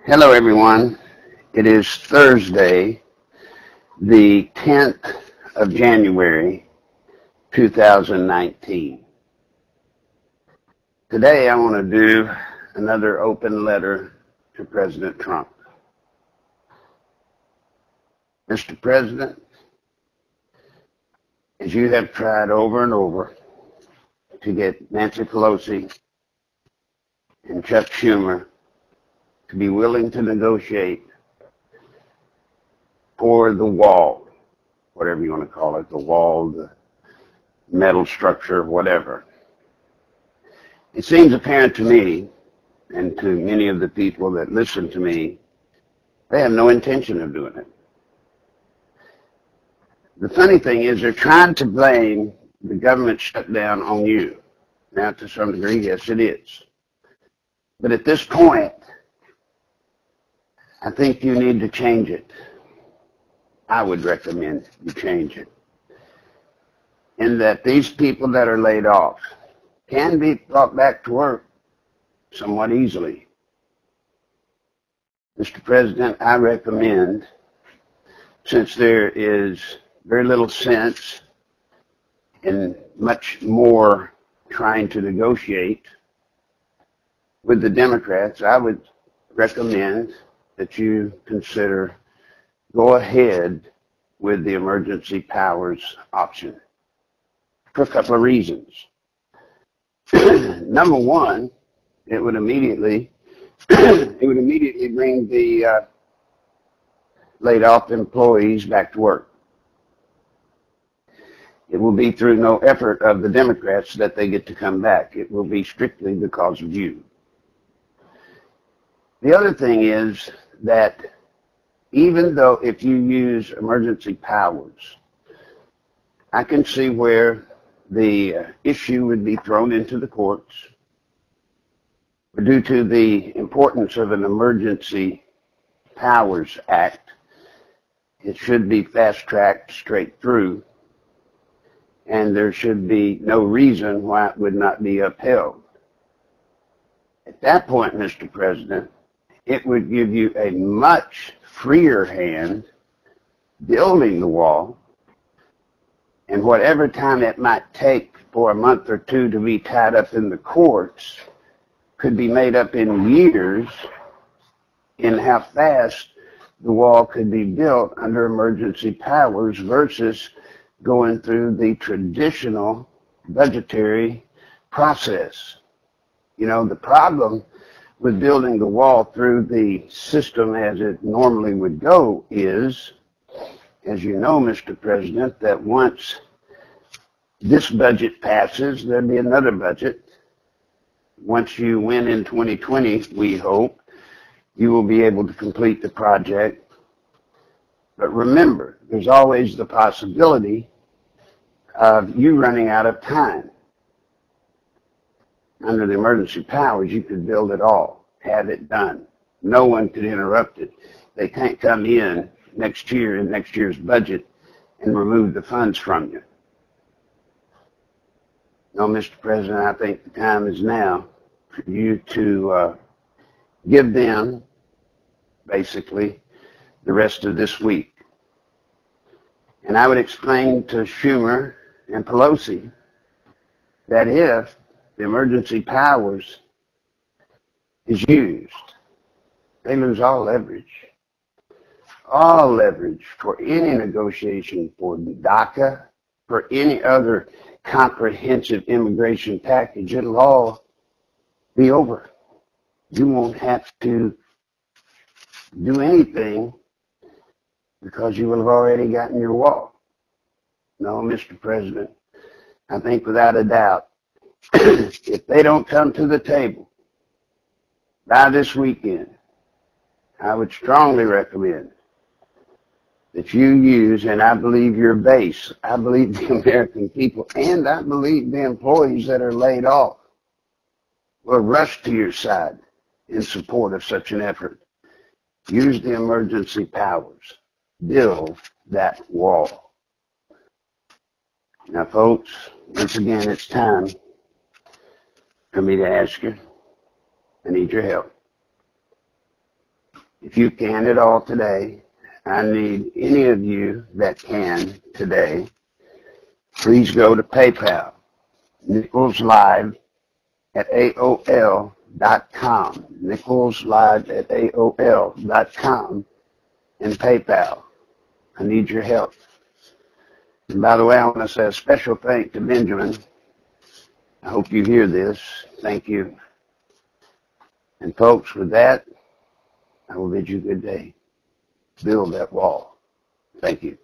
Hello, everyone. It is Thursday, the 10th of January, 2019. Today, I want to do another open letter to President Trump. Mr. President, as you have tried over and over to get Nancy Pelosi and Chuck Schumer to be willing to negotiate for the wall, whatever you want to call it, the wall, the metal structure, whatever. It seems apparent to me, and to many of the people that listen to me, they have no intention of doing it. The funny thing is they're trying to blame the government shutdown on you. Now, to some degree, yes, it is. But at this point, I think you need to change it. I would recommend you change it. In that these people that are laid off can be brought back to work somewhat easily. Mr. President, I recommend, since there is very little sense and much more trying to negotiate with the Democrats, I would recommend that you consider go ahead with the emergency powers option for a couple of reasons. Number one, it would immediately bring the laid off employees back to work. It will be through no effort of the Democrats that they get to come back. It will be strictly because of you. The other thing is that even though if you use emergency powers, I can see where the issue would be thrown into the courts. Due to the importance of an Emergency Powers Act, it should be fast-tracked straight through, and there should be no reason why it would not be upheld. At that point, Mr. President, it would give you a much freer hand building the wall, and whatever time it might take for a month or two to be tied up in the courts could be made up in years in how fast the wall could be built under emergency powers versus going through the traditional budgetary process. You know, the problem with building the wall through the system as it normally would go is, as you know, Mr. President, that once this budget passes, there'll be another budget. Once you win in 2020, we hope, you will be able to complete the project. But remember, there's always the possibility of you running out of time. Under the emergency powers, you could build it all, have it done. No one could interrupt it. They can't come in next year in next year's budget and remove the funds from you. No, Mr. President, I think the time is now for you to give them, basically, the rest of this week. And I would explain to Schumer and Pelosi that if the emergency powers is used, they lose all leverage for any negotiation for DACA, for any other comprehensive immigration package. It'll all be over. You won't have to do anything because you will have already gotten your wall. No, Mr. President, I think without a doubt, if they don't come to the table by this weekend, I would strongly recommend that you use, and I believe your base, I believe the American people, and I believe the employees that are laid off will rush to your side in support of such an effort. Use the emergency powers. Build that wall. Now, folks, once again, it's time for me to ask you, I need your help. If you can at all today, I need any of you that can today, please go to PayPal, Nichols Live at AOL.com, Nichols Live at AOL.com, and PayPal. I need your help. And by the way, I want to say a special thank to Benjamin. I hope you hear this. Thank you. And folks, with that, I will bid you good day. Build that wall. Thank you.